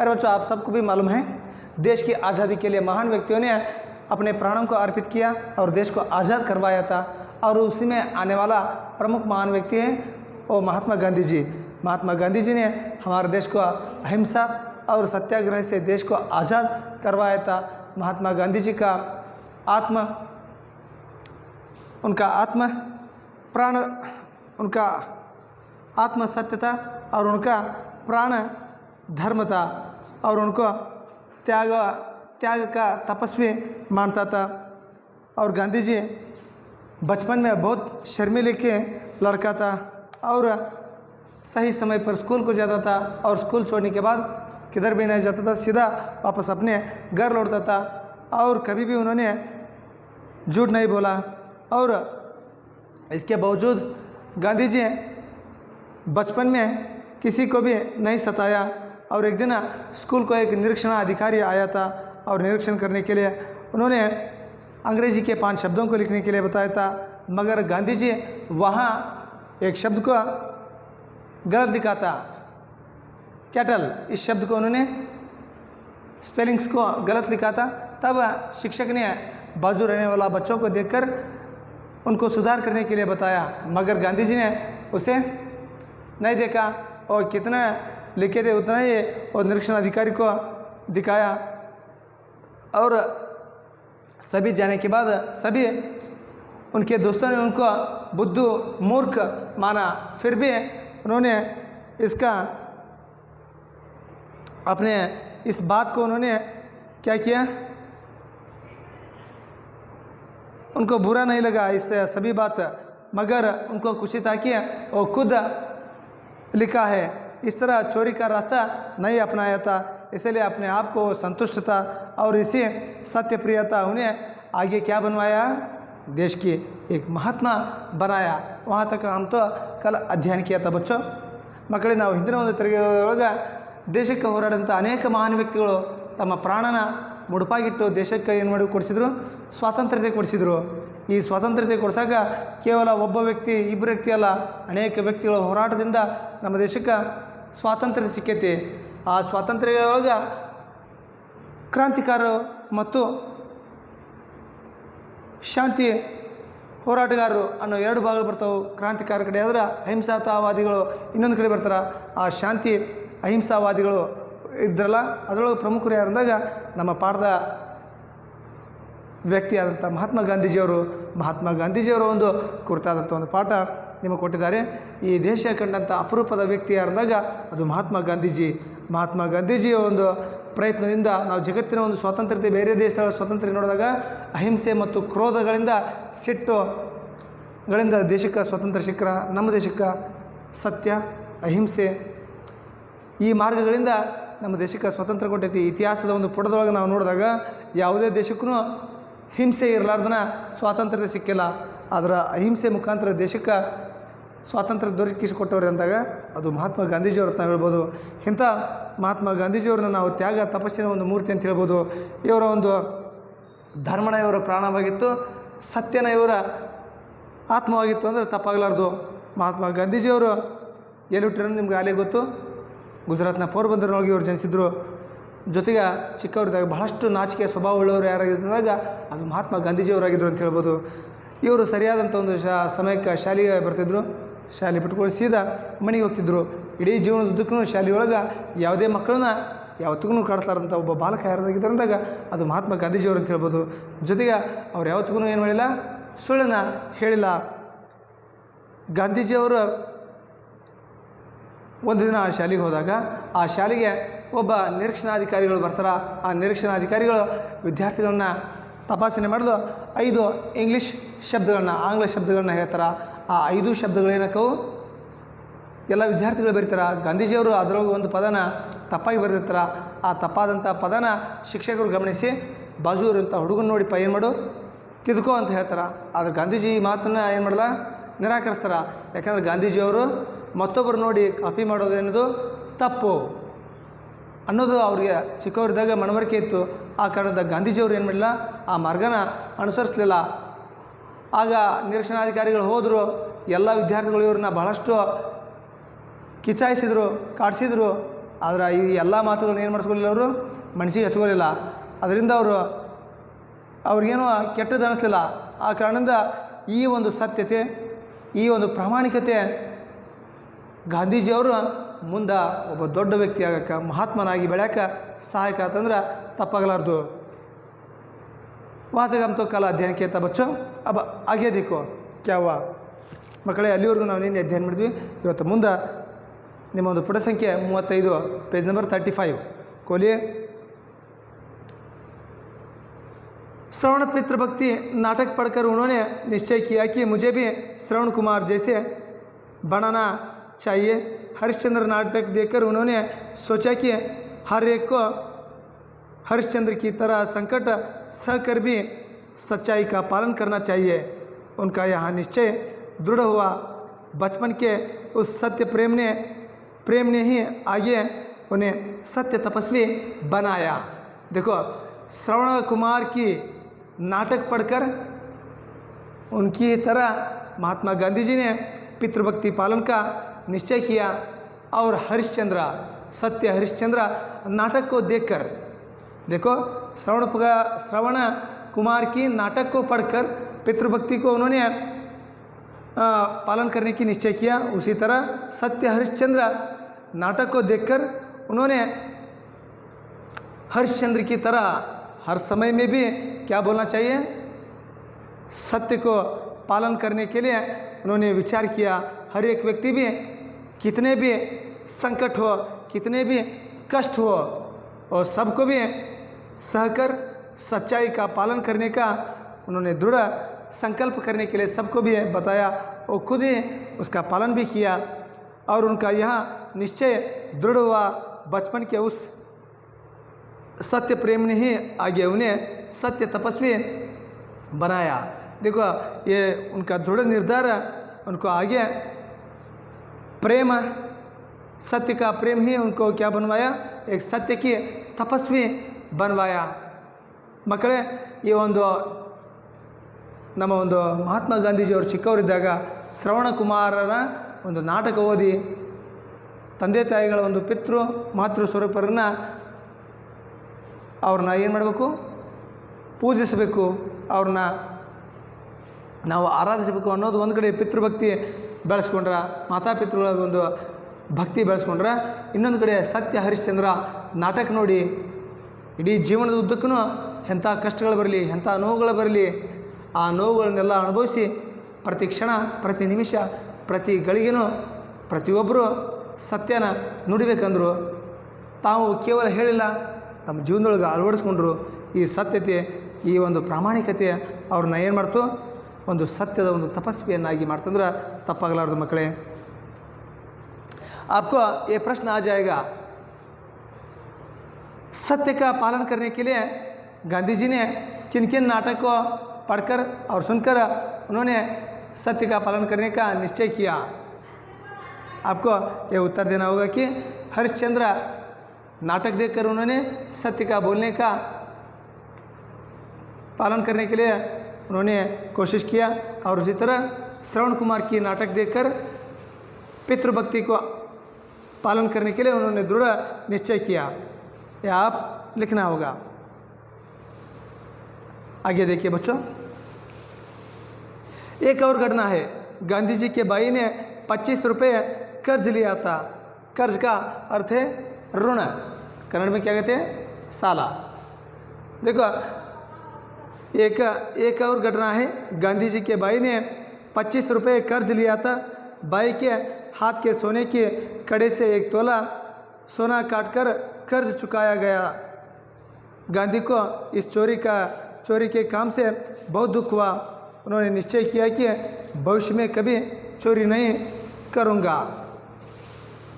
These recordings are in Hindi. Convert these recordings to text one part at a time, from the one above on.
प्यारे बच्चों, आप सबको भी मालूम है देश की आज़ादी के लिए महान व्यक्तियों ने अपने प्राणों को अर्पित किया और देश को आज़ाद करवाया था। और उसी में आने वाला प्रमुख महान व्यक्ति है वो महात्मा गांधी जी। महात्मा गांधी जी ने हमारे देश को अहिंसा और सत्याग्रह से देश को आज़ाद करवाया था। महात्मा गांधी जी का उनका आत्म सत्य था और उनका प्राण धर्म था और उनको त्याग का तपस्वी मानता था। और गांधी जी बचपन में बहुत शर्मीले के लड़का था और सही समय पर स्कूल को जाता था और स्कूल छोड़ने के बाद किधर भी नहीं जाता था, सीधा वापस अपने घर लौटता था और कभी भी उन्होंने झूठ नहीं बोला। और इसके बावजूद गांधी जी बचपन में किसी को भी नहीं सताया। और एक दिन स्कूल को एक निरीक्षण अधिकारी आया था और निरीक्षण करने के लिए उन्होंने अंग्रेजी के 5 शब्दों को लिखने के लिए बताया था, मगर गांधी जी वहाँ एक शब्द को गलत लिखा था, कैटल। इस शब्द को उन्होंने स्पेलिंग्स को गलत लिखा था। तब शिक्षक ने बाजू रहने वाला बच्चों को देखकर उनको सुधार करने के लिए बताया, मगर गांधी जी ने उसे नहीं देखा और कितना लिखे थे उतना ही और निरीक्षण अधिकारी को दिखाया। और सभी जाने के बाद सभी उनके दोस्तों ने उनको बुद्धू मूर्ख माना, फिर भी उन्होंने इस बात को उन्होंने क्या किया, उनको बुरा नहीं लगा इस सभी बात, मगर उनको खुशी था कि वो खुद लिखा है। इस तरह चोरी का रास्ता नहीं अपनाया था, इसलिए अपने आप को संतुष्ट था और इसी सत्य प्रियता उन्हें आगे क्या बनवाया, देश की एक महात्मा बनाया। वहाँ तक हम तो कल अध्ययन किया था बच्चों। ಮಕ್ಕಳೇ, ನಾವು ಹಿಂದಿನ ಒಂದು ತರಗತಿಯೊಳಗೆ ದೇಶಕ್ಕೆ ಹೋರಾಡಿದಂಥ ಅನೇಕ ಮಹಾನ್ ವ್ಯಕ್ತಿಗಳು ತಮ್ಮ ಪ್ರಾಣನ ಮುಡುಪಾಗಿಟ್ಟು ದೇಶಕ್ಕೆ ಏನು ಮಾಡಿ ಕೊಡಿಸಿದ್ರು, ಸ್ವಾತಂತ್ರ್ಯತೆ ಕೊಡಿಸಿದರು. ಈ ಸ್ವಾತಂತ್ರ್ಯತೆ ಕೊಡಿಸಾಗ ಕೇವಲ ಒಬ್ಬ ವ್ಯಕ್ತಿ ಇಬ್ಬರು ವ್ಯಕ್ತಿ ಅಲ್ಲ, ಅನೇಕ ವ್ಯಕ್ತಿಗಳ ಹೋರಾಟದಿಂದ ನಮ್ಮ ದೇಶಕ್ಕೆ ಸ್ವಾತಂತ್ರ್ಯ ಸಿಕ್ಕೈತಿ. ಆ ಸ್ವಾತಂತ್ರ್ಯದೊಳಗೆ ಕ್ರಾಂತಿಕಾರರು ಮತ್ತು ಶಾಂತಿ ಹೋರಾಟಗಾರರು ಅನ್ನೋ 2 ಭಾಗಗಳು ಬರ್ತಾವೆ. ಕ್ರಾಂತಿಕಾರ ಕಡೆ ಆದ್ರೆ ಅಹಿಂಸಾವಾದಿಗಳು ಇನ್ನೊಂದು ಕಡೆ ಬರ್ತಾರೆ. ಆ ಶಾಂತಿ ಅಹಿಂಸಾವಾದಿಗಳು ಇದ್ರಲ್ಲ, ಅದರೊಳಗೆ ಪ್ರಮುಖರು ಯಾರಂದಾಗ ನಮ್ಮ ಪಾಠದ ವ್ಯಕ್ತಿ ಆದಂಥ ಮಹಾತ್ಮ ಗಾಂಧೀಜಿಯವರ ಒಂದು ಕುರಿತಾದಂಥ ಒಂದು ಪಾಠ ನಿಮಗೆ ಕೊಟ್ಟಿದ್ದಾರೆ. ಈ ದೇಶ ಕಂಡಂಥ ಅಪರೂಪದ ವ್ಯಕ್ತಿ ಯಾರಂದಾಗ ಅದು ಮಹಾತ್ಮ ಗಾಂಧೀಜಿಯ ಒಂದು ಪ್ರಯತ್ನದಿಂದ ನಾವು ಜಗತ್ತಿನ ಒಂದು ಸ್ವಾತಂತ್ರ್ಯತೆ, ಬೇರೆ ದೇಶಗಳ ಸ್ವಾತಂತ್ರ್ಯ ನೋಡಿದಾಗ ಅಹಿಂಸೆ ಮತ್ತು ಕ್ರೋಧಗಳಿಂದ, ಸಿಟ್ಟುಗಳಿಂದ ದೇಶಕ್ಕೆ ಸ್ವಾತಂತ್ರ್ಯ ಸಿಕ್ಕರ. ನಮ್ಮ ದೇಶಕ್ಕೆ ಸತ್ಯ ಅಹಿಂಸೆ ಈ ಮಾರ್ಗಗಳಿಂದ ನಮ್ಮ ದೇಶಕ್ಕೆ ಸ್ವಾತಂತ್ರ್ಯ ಕೊಟ್ಟೈತಿ. ಇತಿಹಾಸದ ಒಂದು ಪುಟದೊಳಗೆ ನಾವು ನೋಡಿದಾಗ ಯಾವುದೇ ದೇಶಕ್ಕೂ ಹಿಂಸೆ ಇರಲಾರ್ದನ ಸ್ವಾತಂತ್ರ್ಯ ಸಿಕ್ಕಿಲ್ಲ. ಆದರೆ ಅಹಿಂಸೆ ಮುಖಾಂತರ ದೇಶಕ್ಕೆ ಸ್ವಾತಂತ್ರ್ಯ ದೊರಕಿಸಿಕೊಟ್ಟವ್ರು ಅಂದಾಗ ಅದು ಮಹಾತ್ಮ ಗಾಂಧೀಜಿಯವ್ರು ಅಂತ ಹೇಳ್ಬೋದು. ಇಂಥ ಮಹಾತ್ಮ ಗಾಂಧೀಜಿಯವ್ರನ್ನ ನಾವು ತ್ಯಾಗ ತಪಸ್ಸಿನ ಒಂದು ಮೂರ್ತಿ ಅಂತ ಹೇಳ್ಬೋದು. ಇವರ ಒಂದು ಧರ್ಮನ ಇವರ ಪ್ರಾಣವಾಗಿತ್ತು, ಸತ್ಯನ ಇವರ ಆತ್ಮವಾಗಿತ್ತು ಅಂದರೆ ತಪ್ಪಾಗಲಾರ್ದು. ಮಹಾತ್ಮ ಗಾಂಧೀಜಿಯವರು ಎಲ್ಲಿ ಹುಟ್ಟಿರೋ ನಿಮ್ಗೆ ಆಗಲೇ ಗೊತ್ತು. ಗುಜರಾತ್ನ ಪೋರ್ಬಂದರ್ನೊಳಗೆ ಇವರು ಜನಿಸಿದ್ರು. ಜೊತೆಗೆ ಚಿಕ್ಕವರಿದ್ದಾಗ ಬಹಳಷ್ಟು ನಾಚಿಕೆ ಸ್ವಭಾವ ಉಳ್ಳವರು ಯಾರಾಗಿದ್ದಾಗ ಅದು ಮಹಾತ್ಮ ಗಾಂಧೀಜಿಯವರಾಗಿದ್ದರು ಅಂತ ಹೇಳ್ಬೋದು. ಇವರು ಸರಿಯಾದಂಥ ಒಂದು ಸಮಯಕ್ಕೆ ಶಾಲೆಗೆ ಬರ್ತಿದ್ರು. ಶಾಲೆ ಬಿಟ್ಕೊಳ್ಳಿ ಸೀದಾ ಮನೆಗೆ ಹೋಗ್ತಿದ್ರು. ಇಡೀ ಜೀವನದುದ್ದಕ್ಕೂ ಶಾಲೆಯೊಳಗೆ ಯಾವುದೇ ಮಕ್ಕಳನ್ನ ಯಾವತ್ತಿಗೂ ಕಾಡಿಸ್ಲಾರಂಥ ಒಬ್ಬ ಬಾಲಕ ಯಾರಾಗಿದ್ದಾರೆ ಅಂದಾಗ ಅದು ಮಹಾತ್ಮ ಗಾಂಧೀಜಿಯವರು ಅಂತ ಹೇಳ್ಬೋದು. ಜೊತೆಗೆ ಅವ್ರು ಯಾವತ್ತಿಗೂ ಏನು ಮಾಡಿಲ್ಲ, ಸುಳ್ಳನ್ನು ಹೇಳಿಲ್ಲ. ಗಾಂಧೀಜಿಯವರು ಒಂದು ದಿನ ಆ ಶಾಲೆಗೆ ಹೋದಾಗ ಆ ಶಾಲೆಗೆ ಒಬ್ಬ ನಿರೀಕ್ಷಣಾಧಿಕಾರಿಗಳು ಬರ್ತಾರೆ. ಆ ನಿರೀಕ್ಷಣಾಧಿಕಾರಿಗಳು ವಿದ್ಯಾರ್ಥಿಗಳನ್ನ ತಪಾಸಣೆ ಮಾಡಲು 5 ಇಂಗ್ಲೀಷ್ ಶಬ್ದಗಳನ್ನ, ಆಂಗ್ಲ ಶಬ್ದಗಳನ್ನ ಹೇಳ್ತಾರೆ. ಆ 5 ಶಬ್ದಗಳೇನಕ್ಕವು ಎಲ್ಲ ವಿದ್ಯಾರ್ಥಿಗಳು ಬರೀತಾರೆ. ಗಾಂಧೀಜಿಯವರು ಅದರೊಳಗೆ ಒಂದು ಪದನ ತಪ್ಪಾಗಿ ಬರೆದಿರ್ತಾರೆ. ಆ ತಪ್ಪಾದಂಥ ಪದನ ಶಿಕ್ಷಕರು ಗಮನಿಸಿ ಬಾಜು ಇರೋಂಥ ಹುಡುಗನ ನೋಡಿ ಏನು ಮಾಡು, ತಿದ್ಕೋ ಅಂತ ಹೇಳ್ತಾರೆ. ಆದರೆ ಗಾಂಧೀಜಿ ಈ ಮಾತನ್ನು ಏನು ಮಾಡಲ್ಲ, ನಿರಾಕರಿಸ್ತಾರೆ. ಯಾಕಂದರೆ ಗಾಂಧೀಜಿಯವರು ಮತ್ತೊಬ್ಬರು ನೋಡಿ ಕಾಪಿ ಮಾಡೋದು ಅನ್ನೋದು ತಪ್ಪು ಅನ್ನೋದು ಅವ್ರಿಗೆ ಚಿಕ್ಕವರಿದ್ದಾಗ ಮನವರಿಕೆ ಇತ್ತು. ಆ ಕಾರಣದ ಗಾಂಧೀಜಿಯವರು ಏನು ಮಾಡಲಿಲ್ಲ, ಆ ಮಾರ್ಗನ ಅನುಸರಿಸಲಿಲ್ಲ. ಆಗ ನಿರೀಕ್ಷಣಾಧಿಕಾರಿಗಳು ಹೋದರು. ಎಲ್ಲ ವಿದ್ಯಾರ್ಥಿಗಳು ಇವ್ರನ್ನ ಬಹಳಷ್ಟು ಕಿಚಾಯಿಸಿದರು, ಕಾಡಿಸಿದ್ರು. ಆದರೆ ಈ ಎಲ್ಲ ಮಾತುಗಳನ್ನ ಏನು ಮಾಡಿಸ್ಕೊಳ್ಳಿಲ್ಲ, ಅವರು ಮನಸ್ಸಿಗೆ ಹಚ್ಕೊಳ್ಳಿಲ್ಲ. ಅದರಿಂದ ಅವ್ರಿಗೇನು ಕೆಟ್ಟದ್ದು ಅನ್ನಿಸ್ಲಿಲ್ಲ. ಆ ಕಾರಣದಿಂದ ಈ ಒಂದು ಸತ್ಯತೆ, ಈ ಒಂದು ಪ್ರಾಮಾಣಿಕತೆ ಗಾಂಧೀಜಿಯವರು ಮುಂದೆ ಒಬ್ಬ ದೊಡ್ಡ ವ್ಯಕ್ತಿ ಆಗಕ್ಕೆ, ಮಹಾತ್ಮನಾಗಿ ಬೆಳೆಯೋಕ್ಕೆ ಸಹಾಯಕ ಆತಂದ್ರೆ ತಪ್ಪಾಗಲಾರ್ದು. वहाँ तक हम तो कल अध्ययन किया था बच्चों. अब आगे देखो क्या हुआ ಮಕ್ಕಳೇ. ಅಲ್ಲಿವರೆಗೂ ನಾವು ನಿನ್ನೆ ಅಧ್ಯಯನ ಮಾಡಿದ್ವಿ. ಇವತ್ತು ಮುಂದೆ ನಿಮ್ಮ ಒಂದು ಪುಟ ಸಂಖ್ಯೆ 35 पेज नंबर 35 खोलिए. श्रवण पितृभक्ति नाटक पढ़कर उन्होंने निश्चय किया कि मुझे भी श्रवण कुमार जैसे बनाना चाहिए. हरिश्चंद्र नाटक देखकर उन्होंने सोचा कि हर एक को हरिश्चंद्र की तरह संकट सहकर भी सच्चाई का पालन करना चाहिए. उनका यह निश्चय दृढ़ हुआ. बचपन के उस सत्य प्रेम ने ही आगे उन्हें सत्य तपस्वी बनाया. देखो, श्रवण कुमार की नाटक पढ़कर उनकी तरह महात्मा गांधी जी ने पितृभक्ति पालन का निश्चय किया. और सत्य हरिश्चंद्र नाटक को देखकर, देखो, श्रवण कुमार की नाटक को पढ़कर पितृभक्ति को उन्होंने पालन करने की निश्चय किया. उसी तरह सत्य हरिश्चंद्र नाटक को देखकर उन्होंने हरिश्चंद्र की तरह हर समय में भी क्या बोलना चाहिए, सत्य को पालन करने के लिए उन्होंने विचार किया. हर एक व्यक्ति भी कितने भी संकट हो, कितने भी कष्ट हो, और सबको भी सहकर सच्चाई का पालन करने का उन्होंने दृढ़ संकल्प करने के लिए सबको भी बताया और खुद ही उसका पालन भी किया. और उनका यह निश्चय दृढ़ हुआ. बचपन के उस सत्य प्रेम ने ही आगे उन्हें सत्य तपस्वी बनाया. देखो, ये उनका दृढ़ निर्धार उनको आगे प्रेम, सत्य का प्रेम ही उनको क्या बनवाया, एक सत्य की तपस्वी बनवाया. ಮಕ್ಕಳೇ, ಈ ಒಂದು ನಮ್ಮ ಒಂದು ಮಹಾತ್ಮ ಗಾಂಧೀಜಿಯವರು ಚಿಕ್ಕವರಿದ್ದಾಗ ಶ್ರವಣ ಕುಮಾರರ ಒಂದು ನಾಟಕ ಓದಿ ತಂದೆ ತಾಯಿಗಳ ಒಂದು ಮಾತೃ ಸ್ವರೂಪರನ್ನು ಅವ್ರನ್ನ ಏನು ಮಾಡಬೇಕು, ಪೂಜಿಸಬೇಕು, ಅವ್ರನ್ನ ನಾವು ಆರಾಧಿಸಬೇಕು ಅನ್ನೋದು ಒಂದು ಕಡೆ ಪಿತೃಭಕ್ತಿ ಬೆಳೆಸ್ಕೊಂಡ್ರೆ, ಮಾತಾಪಿತೃಗಳ ಒಂದು ಭಕ್ತಿ ಬೆಳೆಸ್ಕೊಂಡ್ರೆ, ಇನ್ನೊಂದು ಕಡೆ ಸತ್ಯ ಹರಿಶ್ಚಂದ್ರ ನಾಟಕ ನೋಡಿ ಇಡೀ ಜೀವನದ ಉದ್ದಕ್ಕೂ ಎಂಥ ಕಷ್ಟಗಳು ಬರಲಿ, ಎಂಥ ನೋವುಗಳು ಬರಲಿ, ಆ ನೋವುಗಳನ್ನೆಲ್ಲ ಅನುಭವಿಸಿ ಪ್ರತಿ ಕ್ಷಣ, ಪ್ರತಿ ನಿಮಿಷ, ಪ್ರತಿ ಗಳಿಗೆನೂ ಪ್ರತಿಯೊಬ್ಬರು ಸತ್ಯನ ನುಡಿಬೇಕಂದ್ರು. ತಾವು ಕೇವಲ ಹೇಳಿಲ್ಲ, ತಮ್ಮ ಜೀವನದೊಳಗೆ ಅಳವಡಿಸ್ಕೊಂಡ್ರು. ಈ ಸತ್ಯತೆ, ಈ ಒಂದು ಪ್ರಾಮಾಣಿಕತೆ ಅವ್ರನ್ನ ಏನು ಮಾಡ್ತು, ಒಂದು ಸತ್ಯದ ಒಂದು ತಪಸ್ವಿಯನ್ನಾಗಿ ಮಾಡ್ತಂದ್ರೆ ತಪ್ಪಾಗಲಾರ್ದು. ಮಕ್ಕಳೇ, आपको ये प्रश्न आ जाएगा, सत्य का पालन करने के लिए गांधी जी ने किन किन नाटक को पढ़कर और सुनकर उन्होंने सत्य का पालन करने का निश्चय किया. आपको ये उत्तर देना होगा कि हरिश्चंद्र नाटक देखकर उन्होंने सत्य का बोलने का पालन करने के लिए उन्होंने कोशिश किया. और उसी तरह श्रवण कुमार की नाटक देखकर पितृभक्ति को पालन करने के लिए उन्होंने दृढ़ निश्चय किया. यह आप लिखना होगा. आगे देखिए बच्चों, एक और घटना है. गांधी जी के भाई ने 25 रुपये कर्ज लिया था. कर्ज का अर्थ है ऋण, कन्नड़ में क्या कहते हैं, साला. देखो, एक और घटना है. गांधी जी के भाई ने 25 रुपये कर्ज लिया था. भाई के हाथ के सोने के कड़े से 1 तोला सोना काटकर कर्ज चुकाया गया. गांधी को इस चोरी के काम से बहुत दुख हुआ. उन्होंने निश्चय किया कि भविष्य में कभी चोरी नहीं करूँगा.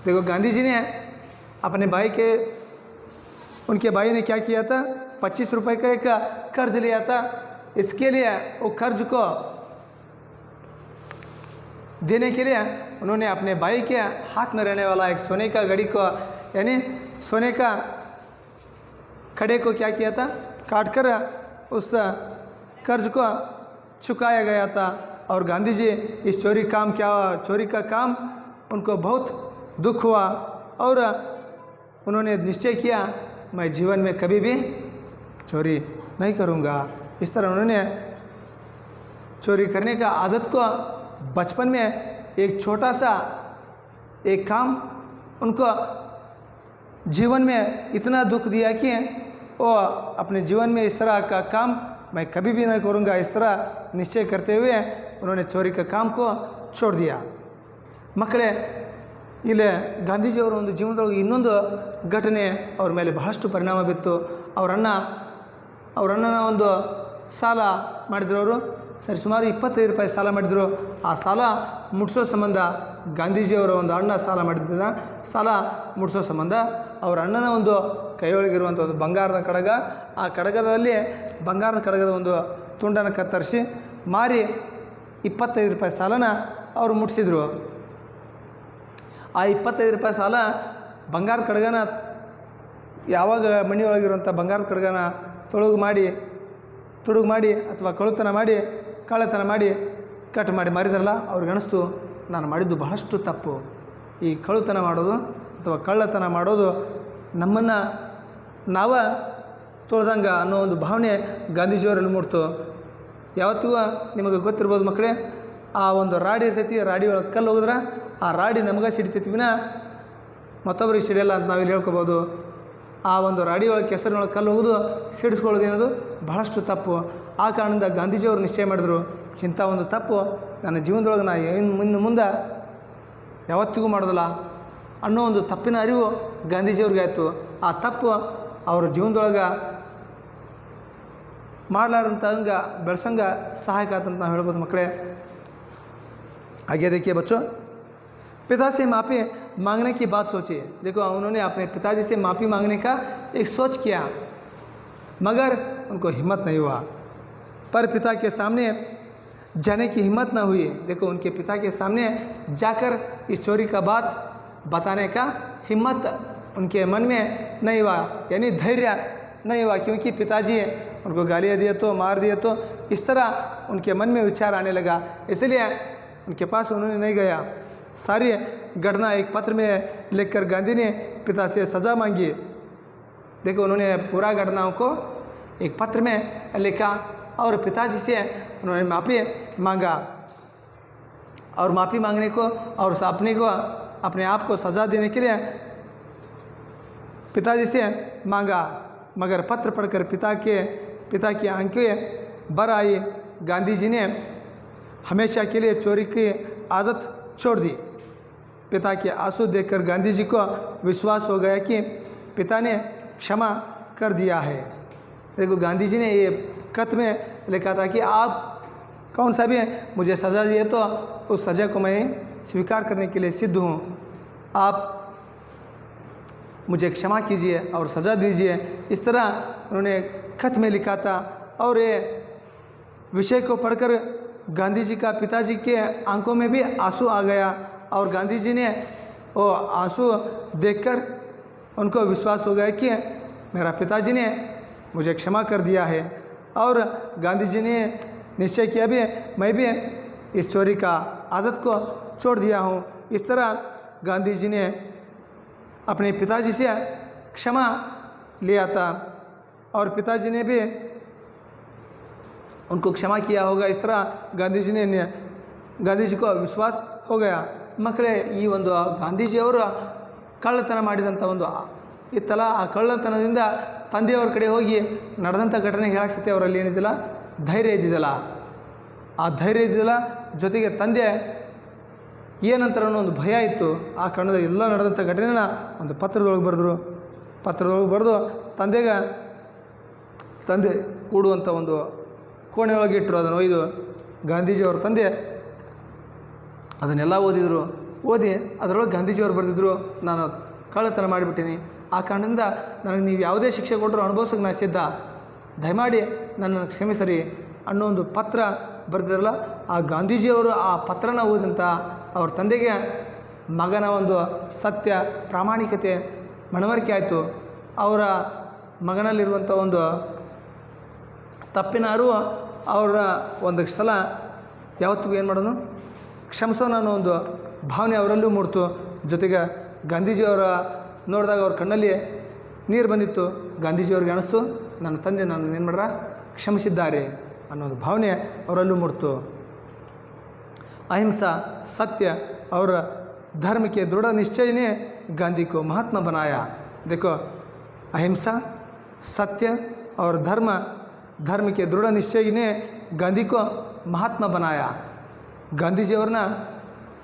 देखो, गांधी जी ने अपने उनके भाई ने क्या किया था, 25 रुपये का एक कर्ज लिया था. इसके लिए वो कर्ज को देने के लिए उन्होंने अपने भाई के हाथ में रहने वाला एक सोने का घड़ी को, यानी सोने का खड़े को क्या किया था, काटकर उस कर्ज को चुकाया गया था. और गांधी जी इस चोरी का काम उनको बहुत दुख हुआ. और उन्होंने निश्चय किया मैं जीवन में कभी भी चोरी नहीं करूँगा। इस तरह उन्होंने चोरी करने का आदत को बचपन में एक छोटा सा एक काम उनको जीवन में इतना दुख दिया कि वो अपने जीवन में इस तरह का काम मैं कभी भी नहीं करूँगा, इस तरह निश्चय करते हुए उन्होंने चोरी का काम को छोड़ दिया। ಮಕ್ಕಳೇ, ಇಲ್ಲಿ ಗಾಂಧೀಜಿಯವರ ಒಂದು ಜೀವನದೊಳಗೆ ಇನ್ನೊಂದು ಘಟನೆ ಅವ್ರ ಮೇಲೆ ಬಹಳಷ್ಟು ಪರಿಣಾಮ ಬಿತ್ತು. ಅವ್ರ ಅಣ್ಣನ ಒಂದು ಸಾಲ ಮಾಡಿದ್ರು. ಅವರು ಸುಮಾರು 25 ರೂಪಾಯಿ ಸಾಲ ಮಾಡಿದರು. ಆ ಸಾಲ ಮುಟ್ಸೋ ಸಂಬಂಧ ಗಾಂಧೀಜಿಯವರ ಒಂದು ಅಣ್ಣ ಸಾಲ ಮಾಡಿದ್ದ ಸಾಲ ಮುಟ್ಸೋ ಸಂಬಂಧ ಅವರ ಅಣ್ಣನ ಒಂದು ಕೈಯೊಳಗಿರುವಂಥ ಒಂದು ಬಂಗಾರದ ಕಡಗ, ಆ ಕಡಗದಲ್ಲಿ ಬಂಗಾರದ ಕಡಗದ ಒಂದು ತುಂಡನ್ನು ಕತ್ತರಿಸಿ ಮಾರಿ 25 ರೂಪಾಯಿ ಸಾಲನ ಅವರು ಮುಟ್ಸಿದ್ರು. ಆ 25 ರೂಪಾಯಿ ಸಾಲ ಬಂಗಾರದ ಕಡಗನ ಯಾವಾಗ ಮನೆಯೊಳಗಿರುವಂಥ ಬಂಗಾರದ ಕಡಗನ ತುಡುಗು ಮಾಡಿ ಅಥವಾ ಕಳ್ಳತನ ಮಾಡಿ ಕಟ್ ಮಾಡಿ ಮಾರಿದ್ರಲ್ಲ, ಅವ್ರಿಗೆ ಅನಿಸ್ತು ನಾನು ಮಾಡಿದ್ದು ಬಹಳಷ್ಟು ತಪ್ಪು. ಈ ಕಳ್ಳತನ ಮಾಡೋದು ಅಥವಾ ಕಳ್ಳತನ ಮಾಡೋದು ನಮ್ಮನ್ನು ನಾವ ತೊಳೆದಂಗೆ ಅನ್ನೋ ಒಂದು ಭಾವನೆ ಗಾಂಧೀಜಿಯವರಲ್ಲಿ ಮೂಡ್ತು. ಯಾವತ್ತಿಗೂ ನಿಮಗೆ ಗೊತ್ತಿರ್ಬೋದು ಮಕ್ಕಳೇ, ಆ ಒಂದು ರಾಡಿ ಇರ್ತೈತಿ, ರಾಡಿ ಒಳಗೆ ಕಲ್ಲು ಹೋಗಿದ್ರೆ ಆ ರಾಡಿ ನಮಗೆ ಸಿಡಿತೈತಿ ವಿನ ಮತ್ತೊಬ್ಬರಿಗೆ ಸಿಡಿಯಲ್ಲ ಅಂತ ನಾವಿಲ್ಲಿ ಹೇಳ್ಕೊಬೋದು. ಆ ಒಂದು ರಾಡಿ ಒಳಗೆ ಕೆಸರಿನೊಳಗೆ ಕಲ್ಲು ಹೋಗೋದು ಸಿಡಿಸ್ಕೊಳ್ಳೋದು ಏನದು ಬಹಳಷ್ಟು ತಪ್ಪು. ಆ ಕಾರಣದಿಂದ ಗಾಂಧೀಜಿಯವರು ನಿಶ್ಚಯ ಮಾಡಿದರು, ಇಂಥ ಒಂದು ತಪ್ಪು ನನ್ನ ಜೀವನದೊಳಗೆ ನಾ ಇನ್ನು ಮುಂದೆ ಯಾವತ್ತಿಗೂ ಮಾಡೋದಿಲ್ಲ ಅನ್ನೋ ಒಂದು ತಪ್ಪಿನ ಅರಿವು ಗಾಂಧೀಜಿಯವ್ರಿಗೆ ಆಯಿತು. ಆ ತಪ್ಪು ಅವ್ರ ಜೀವನದೊಳಗೆ ಮಾಡಲಾರ್ದಂಥಂಗೆ ಬೆಳೆಸಂಗೆ ಸಹಾಯಕ ಆತಂತ ನಾವು ಹೇಳ್ಬೋದು ಮಕ್ಕಳೇ. आगे देखिए बच्चों, पिता से माफ़ी मांगने की बात सोचिए. देखो, उन्होंने अपने पिताजी से माफ़ी मांगने का एक सोच किया, मगर उनको हिम्मत नहीं हुआ. पर पिता के सामने जाने की हिम्मत ना हुई. देखो, उनके पिता के सामने जाकर इस चोरी का बात बताने का हिम्मत उनके मन में नहीं हुआ, यानी धैर्य नहीं हुआ, क्योंकि पिताजी उनको गालियाँ दिए तो मार दिए तो इस तरह उनके मन में विचार आने लगा. इसलिए उनके पास उन्होंने नहीं गया. सारी घटना एक पत्र में लिखकर गांधी ने पिता से सज़ा मांगी. देखो, उन्होंने पूरा घटनाओं को एक पत्र में लिखा और पिताजी से उन्होंने माफ़ी मांगा. और माफ़ी मांगने को और अपने आप को सज़ा देने के लिए पिताजी से मांगा. मगर पत्र पढ़कर पिता की आंखें भर आई. गांधी जी ने हमेशा के लिए चोरी की आदत छोड़ दी. पिता के आंसू देखकर गांधी जी को विश्वास हो गया कि पिता ने क्षमा कर दिया है. देखो, गांधी जी ने ये खत में लिखा था कि आप कौन सा भी मुझे सज़ा दिए तो उस सज़ा को मैं स्वीकार करने के लिए सिद्ध हूँ. आप मुझे क्षमा कीजिए और सज़ा दीजिए. इस तरह उन्होंने खत में लिखा था. और ये विषय को पढ़कर गांधी जी का पिताजी के आंखों में भी आंसू आ गया. और गांधी जी ने वो आंसू देखकर उनको विश्वास हो गया कि मेरा पिताजी ने मुझे क्षमा कर दिया है. और गांधी जी ने निश्चय किया भी मैं भी इस चोरी का आदत को छोड़ दिया हूँ. इस तरह गांधी जी ने अपने पिताजी से क्षमा लिया था और पिताजी ने भी उनको क्षमा किया होगा. इस तरह गांधी जी को विश्वास हो गया. ಮಕ್ಕಳೇ, ಈ ಒಂದು ಗಾಂಧೀಜಿಯವರು ಕಳ್ಳತನ ಮಾಡಿದಂಥ ಒಂದು ಇತ್ತಲ್ಲ, ಆ ಕಳ್ಳತನದಿಂದ ತಂದೆಯವ್ರ ಕಡೆ ಹೋಗಿ ನಡೆದಂಥ ಘಟನೆ ಹೇಳಕ್ಕೆ ಸತ್ಯ ಅವರಲ್ಲಿ ಏನಿದ್ದಿಲ್ಲ, ಧೈರ್ಯ ಇದ್ದಿದ್ದಲ್ಲ. ಆ ಧೈರ್ಯ ಇದ್ದಿದ್ದಲ್ಲ, ಜೊತೆಗೆ ತಂದೆ ಏನಂತಾರ ಅನ್ನೋ ಒಂದು ಭಯ ಇತ್ತು. ಆ ಕಾರಣದ ಎಲ್ಲ ನಡೆದಂಥ ಘಟನೆನ ಒಂದು ಪತ್ರದೊಳಗೆ ಬರೆದು ತಂದೆ ಕೂಡುವಂಥ ಒಂದು ಕೋಣೆಯೊಳಗೆ ಇಟ್ಟರು. ಅದನ್ನು ಒಯ್ದು ಗಾಂಧೀಜಿಯವ್ರ ತಂದೆ ಅದನ್ನೆಲ್ಲ ಓದಿ ಅದರೊಳಗೆ ಗಾಂಧೀಜಿಯವರು ಬರೆದಿದ್ರು, ನಾನು ಕಳ್ಳತನ ಮಾಡಿಬಿಟ್ಟಿನಿ, ಆ ಕಾರಣದಿಂದ ನನಗೆ ನೀವು ಯಾವುದೇ ಶಿಕ್ಷೆ ಕೊಟ್ಟರು ಅನುಭವಿಸೋಕೆ ನಾನು ಸಿದ್ಧ, ದಯಮಾಡಿ ನನ್ನನ್ನು ಕ್ಷಮಿಸರಿ ಅನ್ನೋ ಒಂದು ಪತ್ರ ಬರೆದಿರಲ್ಲ. ಆ ಗಾಂಧೀಜಿಯವರು ಆ ಪತ್ರನ ಓದಂಥ ಅವ್ರ ತಂದೆಗೆ ಮಗನ ಒಂದು ಸತ್ಯ, ಪ್ರಾಮಾಣಿಕತೆ, ಮನವರಿಕೆ ಆಯಿತು. ಅವರ ಮಗನಲ್ಲಿರುವಂಥ ಒಂದು ತಪ್ಪಿನ ಅರಿವು ಅವರ ಒಂದು ಸಲ ಯಾವತ್ತಿಗೂ ಏನು ಮಾಡೋದು, ಕ್ಷಮಿಸೋಣ ಅನ್ನೋ ಒಂದು ಭಾವನೆ ಅವರಲ್ಲೂ ಮೂಡ್ತು. ಜೊತೆಗೆ ಗಾಂಧೀಜಿಯವರ ನೋಡಿದಾಗ ಅವ್ರ ಕಣ್ಣಲ್ಲಿ ನೀರು ಬಂದಿತ್ತು. ಗಾಂಧೀಜಿಯವ್ರಿಗೆ ಅನಿಸ್ತು, ನನ್ನ ತಂದೆ ನಾನು ಏನು ಮಾಡ್ರ ಕ್ಷಮಿಸಿದ್ದಾರೆ ಅನ್ನೋದು ಭಾವನೆ ಅವರಲ್ಲೂ ಮೂಡ್ತು. अहिंसा सत्य और धर्म के दृढ़ निश्चय ने गांधी को महात्मा बनाया. देखो, अहिंसा सत्य और धर्म के दृढ़ निश्चय ने ಗಾಂಧಿ को ಮಹಾತ್ಮ बनाಯ. ಗಾಂಧೀಜಿಯವ್ರನ್ನ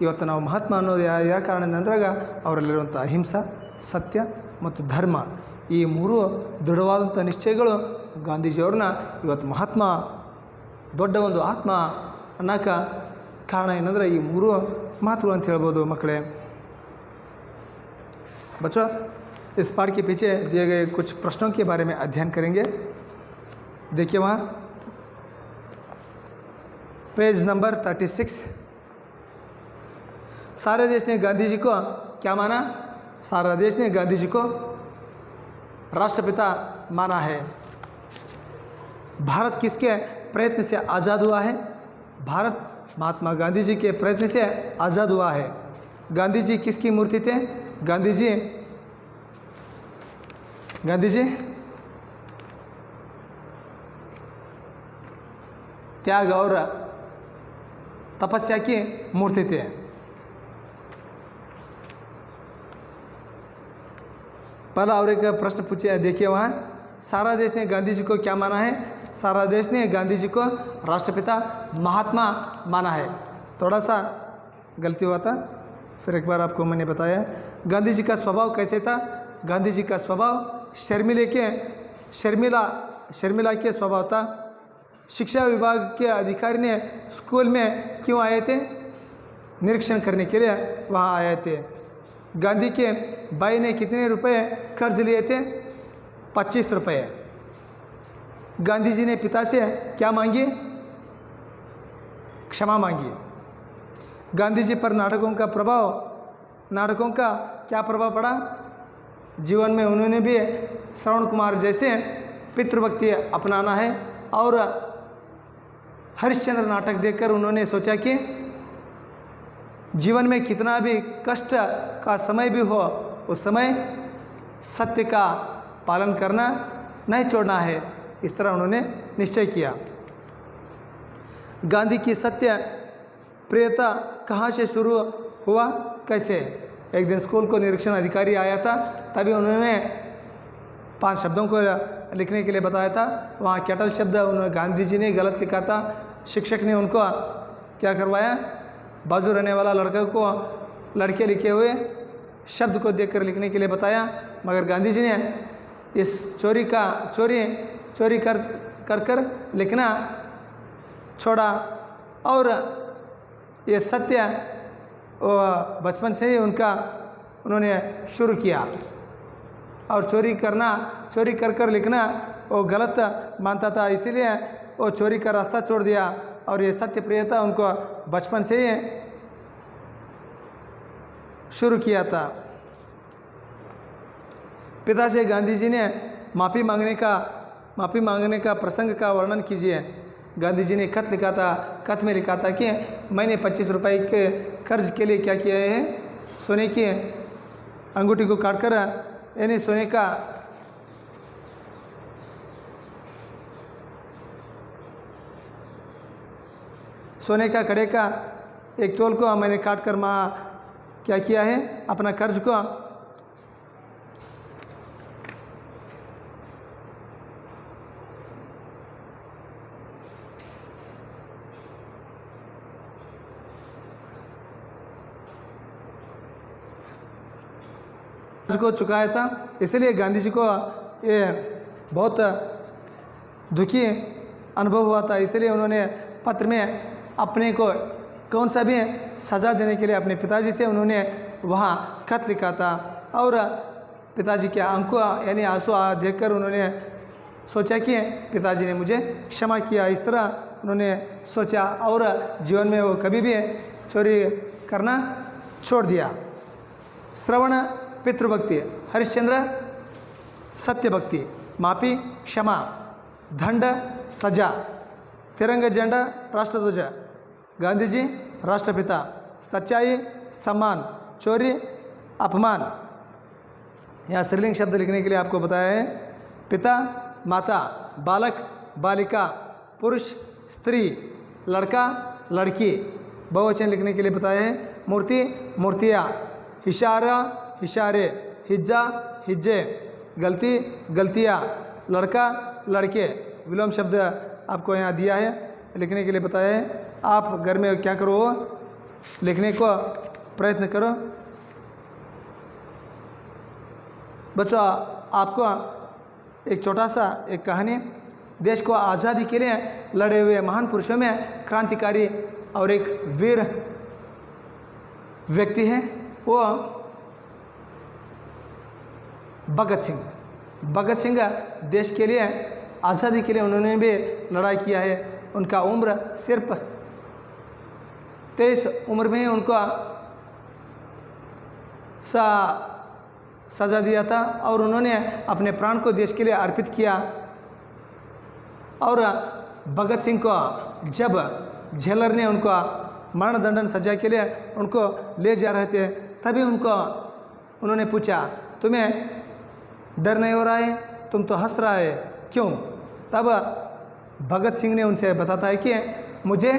ಇವತ್ತು ನಾವು ಮಹಾತ್ಮ ಅನ್ನೋದು ಯಾವ ಕಾರಣದಿಂದ ಅಂದಾಗ ಅವರಲ್ಲಿರುವಂಥ ಅಹಿಂಸಾ ಸತ್ಯ ಮತ್ತು ಧರ್ಮ ಈ ಮೂರು ದೃಢವಾದಂಥ ನಿಶ್ಚಯಗಳು ಗಾಂಧೀಜಿಯವ್ರನ್ನ ಇವತ್ತು ಮಹಾತ್ಮ ದೊಡ್ಡ ಒಂದು ಆತ್ಮ ಅನ್ನೋಕೆ ಕಾರಣ ಏನಂದರೆ ಈ ಮೂರು ಮಾತುಗಳು ಅಂತ ಹೇಳ್ಬೋದು ಮಕ್ಕಳೇ. बच्चों, इस पाठ के पीछे दिए गए कुछ प्रश्नों के बारे में अध्ययन करेंगे. देखिए वहाँ पेज नंबर 36. सारे देश ने गांधी जी को क्या माना? सारा देश ने गांधी जी को राष्ट्रपिता माना है. भारत किसके प्रयत्न से आज़ाद हुआ है? भारत महात्मा गांधी जी के प्रयत्न से आज़ाद हुआ है. गांधी जी किसकी मूर्ति थे? गांधी जी त्याग और तपस्या की मूर्ति थे. पहला और एक प्रश्न पूछे, देखिए वहाँ सारा देश ने गांधी जी को क्या माना है? सारा देश ने गांधी जी को राष्ट्रपिता महात्मा माना है. थोड़ा सा गलती हुआ था, फिर एक बार आपको मैंने बताया. गांधी जी का स्वभाव कैसे था? गांधी जी का स्वभाव शर्मिला के स्वभाव था. शिक्षा विभाग के अधिकारी ने स्कूल में क्यों आए थे? निरीक्षण करने के लिए वहाँ आए थे. गांधी के भाई ने कितने रुपए कर्ज लिए थे? 25 रुपये. गांधी जी ने पिता से क्या मांगी? क्षमा मांगी. गांधी जी पर नाटकों का क्या प्रभाव पड़ा? जीवन में उन्होंने भी श्रवण कुमार जैसे पितृभक्ति अपनाना है और हरिश्चंद्र नाटक देखकर उन्होंने सोचा कि जीवन में कितना भी कष्ट का समय भी हो, उस समय सत्य का पालन करना नहीं छोड़ना है. इस तरह उन्होंने निश्चय किया. गांधी की सत्य प्रियता कहाँ से शुरू हुआ, कैसे? एक दिन स्कूल को निरीक्षण अधिकारी आया था, तभी उन्होंने 5 शब्दों को लिखने के लिए बताया था. वहाँ कैटल शब्द उन्होंने गांधी जी ने गलत लिखा था. शिक्षक ने उनको क्या करवाया? बाजू रहने वाला लड़के लिखे हुए शब्द को देखकर लिखने के लिए बताया. मगर गांधी जी ने इस चोरी कर लिखना छोड़ा और ये सत्य बचपन से ही उन्होंने शुरू किया. और चोरी कर लिखना वो गलत मानता था, इसीलिए वो चोरी का रास्ता छोड़ दिया. और ये सत्य प्रियता उनको बचपन से ही शुरू किया था. पिता से गांधी जी ने माफ़ी मांगने का प्रसंग का वर्णन कीजिए. गांधी जी ने खत लिखा था. खत में लिखा था कि मैंने 25 रुपये के कर्ज के लिए क्या किया है? सोने की अंगूठी को काटकर यानी सोने का कड़े का एक तोल को मैंने काट कर क्या किया है? अपना कर्ज को चुकाया था. इसलिए गांधी जी को ये बहुत दुखी अनुभव हुआ था. इसलिए उन्होंने पत्र में अपने को कौन सा भी सज़ा देने के लिए अपने पिताजी से उन्होंने वहाँ खत लिखा था. और पिताजी के आंखों यानी आंसू देखकर उन्होंने सोचा कि पिताजी ने मुझे क्षमा किया. इस तरह उन्होंने सोचा और जीवन में वो कभी भी चोरी करना छोड़ दिया. श्रवण पितृभक्ति, हरिश्चंद्र सत्यभक्ति, माफी क्षमा, दंड सजा, तिरंगा झंडा राष्ट्रध्वज, गांधी जी राष्ट्रपिता, सच्चाई सम्मान, चोरी अपमान. यहाँ स्त्रीलिंग शब्द लिखने के लिए आपको बताया है पिता, माता, बालक, बालिका, पुरुष, स्त्री, लड़का, लड़की। बहुवचन लिखने के लिए बताया है मूर्ति, मूर्तियाँ, इशारा, इशारे, हिज्जा, हिज्जे, गलती, गलतियाँ, लड़का, लड़के। विलोम शब्द आपको यहाँ दिया है, लिखने के लिए बताया है। आप घर में क्या करो, लिखने को प्रयत्न करो। बच्चों, आपको एक छोटा सा एक कहानी, देश को आज़ादी के लिए लड़े हुए महान पुरुषों में क्रांतिकारी और एक वीर व्यक्ति है, वो भगत सिंह। भगत सिंह देश के लिए आज़ादी के लिए उन्होंने भी लड़ाई किया है। उनका उम्र सिर्फ 23 उम्र में ही उनको सजा दिया था और उन्होंने अपने प्राण को देश के लिए अर्पित किया। और भगत सिंह को जब जेलर ने उनको मरणदंडन सजा के लिए उनको ले जा रहे थे, तभी उन्होंने पूछा, तुम्हें डर नहीं हो रहा है, तुम तो हंस रहा है, क्यों? तब भगत सिंह ने उनसे बताता है कि मुझे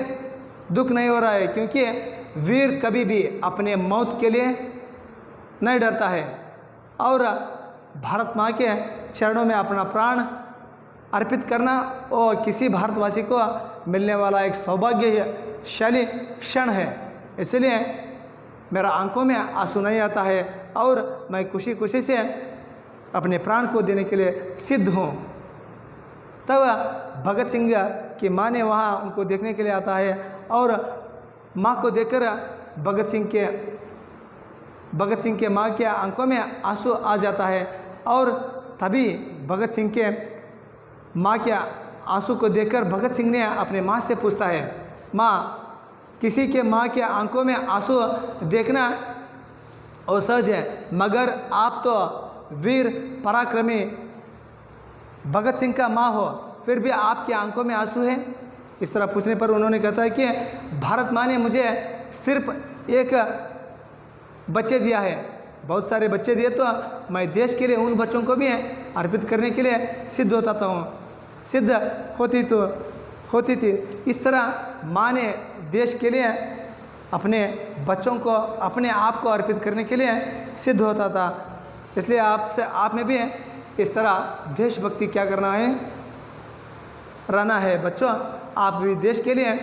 दुख नहीं हो रहा है, क्योंकि वीर कभी भी अपने मौत के लिए नहीं डरता है और भारत माँ के चरणों में अपना प्राण अर्पित करना और किसी भारतवासी को मिलने वाला एक सौभाग्यशाली क्षण है। इसलिए मेरा आंखों में आंसू नहीं आता है और मैं खुशी खुशी से अपने प्राण को देने के लिए सिद्ध हूँ। तब भगत सिंह की माँ ने वहाँ उनको देखने के लिए आता है और माँ को देखकर भगत सिंह के माँ के आंखों में आंसू आ जाता है और तभी भगत सिंह के माँ के आंसू को देखकर भगत सिंह ने अपने माँ से पूछता है, माँ, किसी के माँ के आंखों में आंसू देखना असहज है, मगर आप तो वीर पराक्रमी भगत सिंह का माँ हो, फिर भी आपकी आंखों में आंसू है? इस तरह पूछने पर उन्होंने कहा है कि भारत माँ ने मुझे सिर्फ एक बच्चे दिया है, बहुत सारे बच्चे दिए तो मैं देश के लिए उन बच्चों को भी अर्पित करने के लिए सिद्ध होती थी। इस तरह माँ ने देश के लिए अपने बच्चों को, अपने आप को अर्पित करने के लिए सिद्ध होता था। इसलिए आप में भी इस तरह देशभक्ति क्या करना है, रहना है। बच्चों, आप भी देश के लिए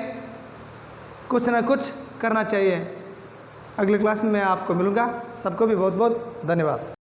कुछ ना कुछ करना चाहिए। अगले क्लास में मैं आपको मिलूँगा। सबको भी बहुत बहुत धन्यवाद।